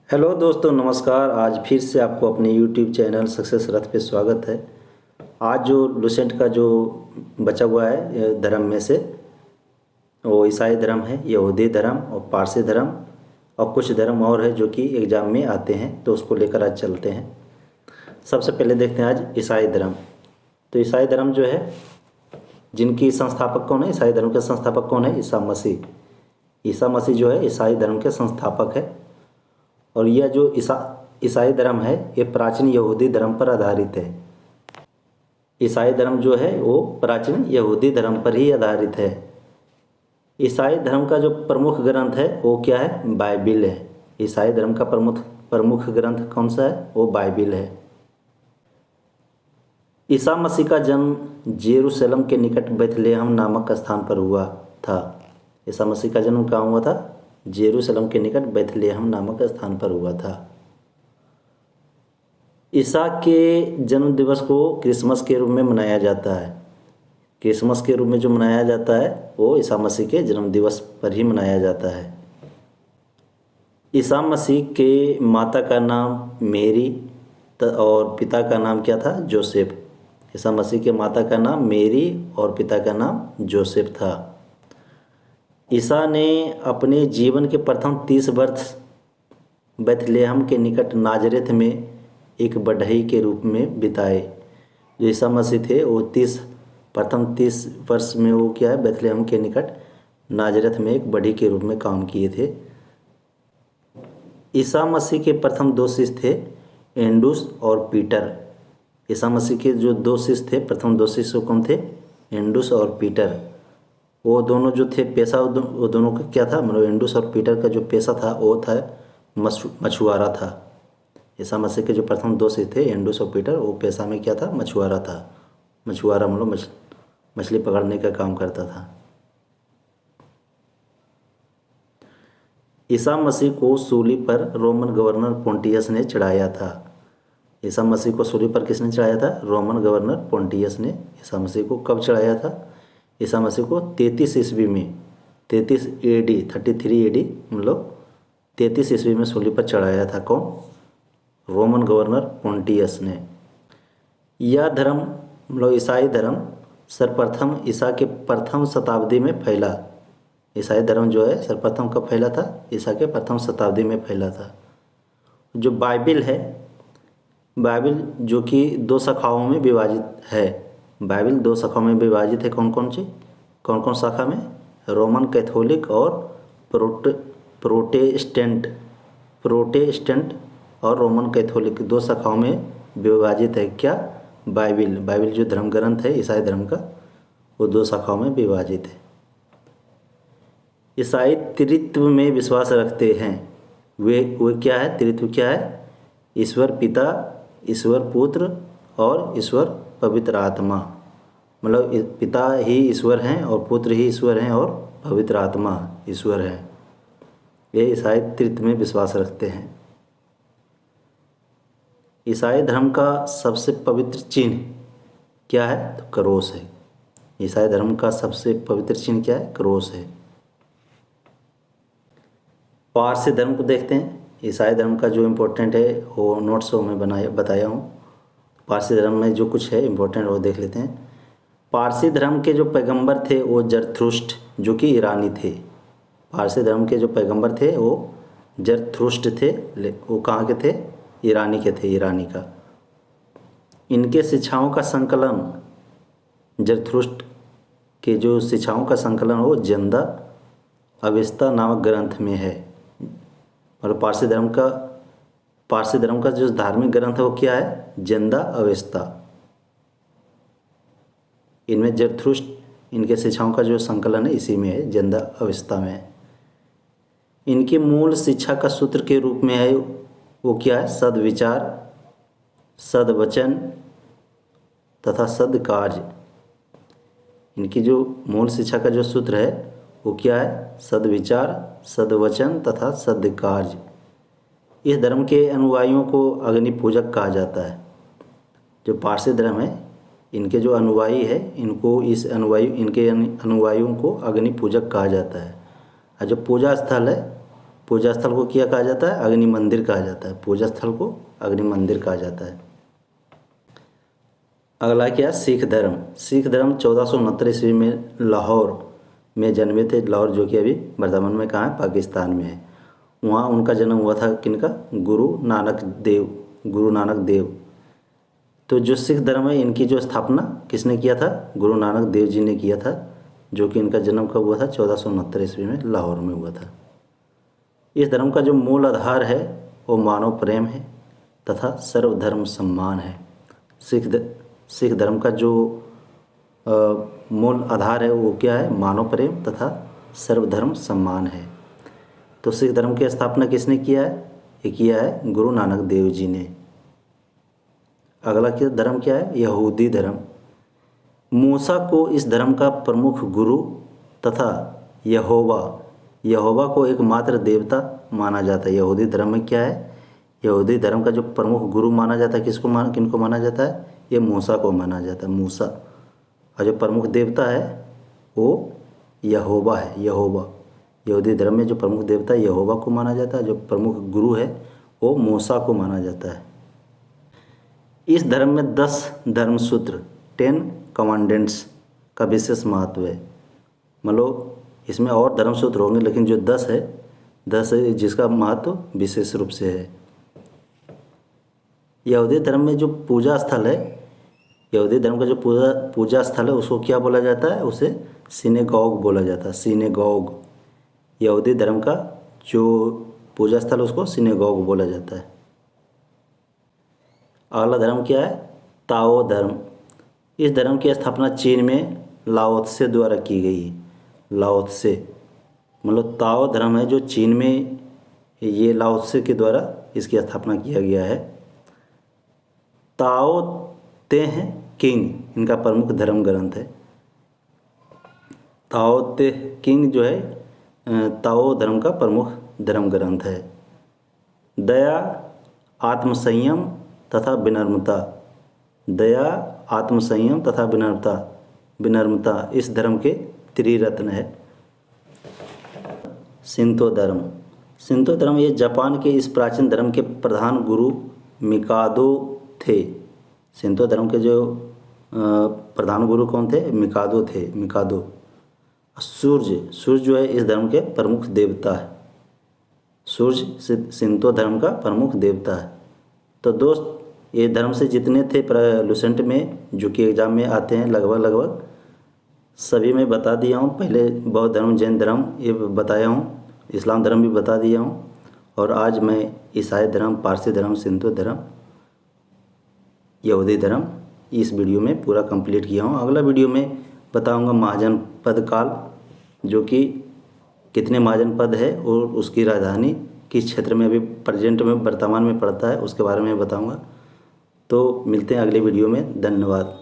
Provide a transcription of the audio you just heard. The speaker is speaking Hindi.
हेलो दोस्तों, नमस्कार। आज फिर से आपको अपने यूट्यूब चैनल सक्सेस रथ पे स्वागत है। आज जो लुसेंट का जो बचा हुआ है धर्म में से, वो ईसाई धर्म है, यहूदी धर्म और पारसी धर्म और कुछ धर्म और है जो कि एग्ज़ाम में आते हैं, तो उसको लेकर आज चलते हैं। सबसे पहले देखते हैं आज ईसाई धर्म। तो ईसाई धर्म जो है, जिनकी संस्थापक कौन है? ईसाई धर्म के संस्थापक कौन है? ईसा मसीह। ईसा मसीह जो है ईसाई धर्म के संस्थापक है। और यह जो ईसाई धर्म है, ये प्राचीन यहूदी धर्म पर आधारित है। ईसाई धर्म जो है वो प्राचीन यहूदी धर्म पर ही आधारित है। ईसाई धर्म का जो प्रमुख ग्रंथ है वो क्या है? बाइबिल है। ईसाई धर्म का प्रमुख ग्रंथ कौन सा है? वो बाइबिल है। ईसा मसीह का जन्म जेरूशलेम के निकट बैथलेहम नामक स्थान पर हुआ था। ईसा मसीह का जन्म कहाँ हुआ था? जेरूशलेम के निकट बैथलेहम नामक स्थान पर हुआ था। ईसा के जन्म दिवस को क्रिसमस के रूप में मनाया जाता है। क्रिसमस के रूप में जो मनाया जाता है वो ईसा मसीह के जन्म दिवस पर ही मनाया जाता है। ईसा मसीह के माता का नाम मेरी और पिता का नाम क्या था? जोसेफ। ईसा मसीह के माता का नाम मेरी और पिता का नाम जोसेफ था। ईसा ने अपने जीवन के प्रथम 30 वर्ष बैथलेहम के निकट नाजरेथ में एक बढ़ई के रूप में बिताए। जो ईसा मसीह थे वो प्रथम 30 वर्ष में वो क्या है? बैथलेहम के निकट नाजरेथ में एक बढ़ई के रूप में काम किए थे। ईसा मसीह के प्रथम 2 शिष्य थे, एंड्रूस और पीटर। ईसा मसीह के जो 2 शिष्य थे, प्रथम 2 शिष्य कौन थे? एंड्रूस और पीटर। वो दोनों जो थे पेशा, वो दोनों का क्या था? मतलब एंड्रूस और पीटर का जो पेशा था वो था मछुआरा था। ईसा मसीह के जो प्रथम 2 शिष्य थे, एंड्रूस और पीटर, वो पेशा में क्या था? मछुआरा था। मछुआरा मतलब मछली पकड़ने का काम करता था। ईसा मसीह को सूली पर रोमन गवर्नर पोंटियस ने चढ़ाया था। ईसा मसीह को सूली पर किसने चढ़ाया था? रोमन गवर्नर पोंटियस ने ईसा मसीह को कब चढ़ाया था? ईसा मसीह को 33 ईस्वी में, 33 AD 33 AD मतलब 33 ईस्वी में सूली पर चढ़ाया था। कौन? रोमन गवर्नर पोंटियस ने। यह धर्म मतलब ईसाई धर्म सर्वप्रथम ईसा के प्रथम शताब्दी में फैला। ईसाई धर्म जो है सर्वप्रथम कब फैला था? ईसा के प्रथम शताब्दी में फैला था। जो बाइबिल है, बाइबिल जो कि 2 शाखाओं में विभाजित है। बाइबिल 2 शाखाओं में विभाजित है। कौन कौन शाखा में? रोमन कैथोलिक और प्रोटेस्टेंट और रोमन कैथोलिक 2 शाखाओं में विभाजित है। क्या? बाइबिल जो धर्म ग्रंथ है ईसाई धर्म का, वो 2 शाखाओं में विभाजित है। ईसाई त्रित्व में विश्वास रखते हैं। वे क्या है? त्रित्व क्या है? ईश्वर पिता, ईश्वर पुत्र और ईश्वर पवित्र आत्मा। मतलब पिता ही ईश्वर हैं और पुत्र ही ईश्वर हैं और पवित्र आत्मा ईश्वर है। ये ईसाई त्रित्व में विश्वास रखते हैं। ईसाई धर्म का सबसे पवित्र चिन्ह क्या है? तो क्रोस है। ईसाई धर्म का सबसे पवित्र चिन्ह क्या है? क्रोस है। पारसी धर्म को देखते हैं। ईसाई धर्म का जो इम्पोर्टेंट है वो नोट्स में बताया हूँ। पारसी धर्म में जो कुछ है इम्पोर्टेंट वो देख लेते हैं। पारसी धर्म के जो पैगंबर थे वो जरथुष्ट, जो कि ईरानी थे। पारसी धर्म के जो पैगंबर थे वो जरथुष्ट थे। वो कहाँ के थे? ईरानी के थे, ईरानी का। इनके शिक्षाओं का संकलन, जरथुष्ट के जो शिक्षाओं का संकलन वो जंदा अवेस्ता नामक ग्रंथ में है। और पारसी धर्म का जो धार्मिक ग्रंथ है वो क्या है? जंदा अवेस्ता। इनमें जरथुष्ट इनके शिक्षाओं का जो संकलन है इसी में है, जंदा अवेस्ता में है। इनकी मूल शिक्षा का सूत्र के रूप में है वो क्या है? सद्विचार, सद्वचन तथा सद्कार्य। इनकी जो मूल शिक्षा का जो सूत्र है वो क्या है? सद्विचार, सद्वचन तथा सद्कार्य। इस धर्म के अनुयायियों को अग्नि पूजक कहा जाता है। जो पारसी धर्म है, इनके जो अनुयायी है इनके अनुयायियों को अग्नि पूजक कहा जाता है। और जो पूजा स्थल है पूजा स्थल को क्या कहा जाता है? अग्नि मंदिर कहा जाता है। पूजा स्थल को अग्नि मंदिर कहा जाता है। अगला क्या? सिख धर्म। सिख धर्म 1469 ईस्वी में लाहौर में जन्मे थे। लाहौर जो कि अभी वर्तमान में कहाँ है? पाकिस्तान में है। वहाँ उनका जन्म हुआ था किनका? गुरु नानक देव। तो जो सिख धर्म है इनकी जो स्थापना किसने किया था? गुरु नानक देव जी ने किया था, जो कि इनका जन्म कब हुआ था? 1469 ईस्वी में लाहौर में हुआ था। इस धर्म का जो मूल आधार है वो मानव प्रेम है तथा सर्वधर्म सम्मान है। सिख धर्म का जो मूल आधार है वो क्या है? मानव प्रेम तथा सर्वधर्म सम्मान है। तो सिख धर्म की स्थापना किसने किया है? ये किया है गुरु नानक देव जी ने। अगला क्या धर्म क्या है? यहूदी धर्म। मूसा को इस धर्म का प्रमुख गुरु तथा यहोवा को एकमात्र देवता माना जाता है। यहूदी धर्म में क्या है? यहूदी धर्म का जो प्रमुख गुरु माना जाता है किनको माना जाता है? ये मूसा को माना जाता है। मूसा। और जो प्रमुख देवता है वो यहोवा है। यहूदी धर्म में जो प्रमुख देवता है यहोवा को माना जाता है। जो प्रमुख गुरु है वो मूसा को माना जाता है। इस धर्म में 10 धर्मसूत्र 10 कमांडेंट्स का विशेष महत्व है। मतलब इसमें और धर्मसूत्र होंगे लेकिन जो 10 है जिसका महत्व विशेष रूप से है। यहूदी धर्म में जो पूजा स्थल है, यहूदी धर्म का जो पूजा स्थल है उसको क्या बोला जाता है? उसे सिनेगॉग बोला जाता है। सिनेगॉग। यहूदी धर्म का जो पूजा स्थल उसको सिनेगॉग बोला जाता है। अगला धर्म क्या है? ताओ धर्म। इस धर्म की स्थापना चीन में लाओ त्से द्वारा की गई है। लाओ त्से मतलब ताओ धर्म है जो चीन में, ये लाओ त्से के द्वारा इसकी स्थापना किया गया है। ताओ ते किंग इनका प्रमुख धर्म ग्रंथ है। ताओ ते किंग जो है ताओ धर्म का प्रमुख धर्म ग्रंथ है। दया, आत्मसंयम तथा विनम्रता। दया, आत्मसंयम तथा विनम्रता इस धर्म के त्रिरत्न है। शिंतो धर्म ये जापान के इस प्राचीन धर्म के प्रधान गुरु मिकादो थे। शिंतो धर्म के जो प्रधान गुरु कौन थे? मिकादो थे। सूर्य जो है इस धर्म के प्रमुख देवता है। सूर्य शिंतो धर्म का प्रमुख देवता है। तो दोस्त ये धर्म से जितने थे लुसेंट में जो कि एग्ज़ाम में आते हैं लगभग सभी मैं बता दिया हूँ। पहले बौद्ध धर्म, जैन धर्म ये बताया हूँ, इस्लाम धर्म भी बता दिया हूँ, और आज मैं ईसाई धर्म, पारसी धर्म, सिंधु धर्म, यहूदी धर्म इस वीडियो में पूरा कंप्लीट किया हूँ। अगला वीडियो में बताऊँगा महाजनपद काल, जो कि कितने महाजनपद है और उसकी राजधानी किस क्षेत्र में अभी प्रेजेंट में वर्तमान में पड़ता है उसके बारे में बताऊँगा। तो मिलते हैं अगले वीडियो में। धन्यवाद।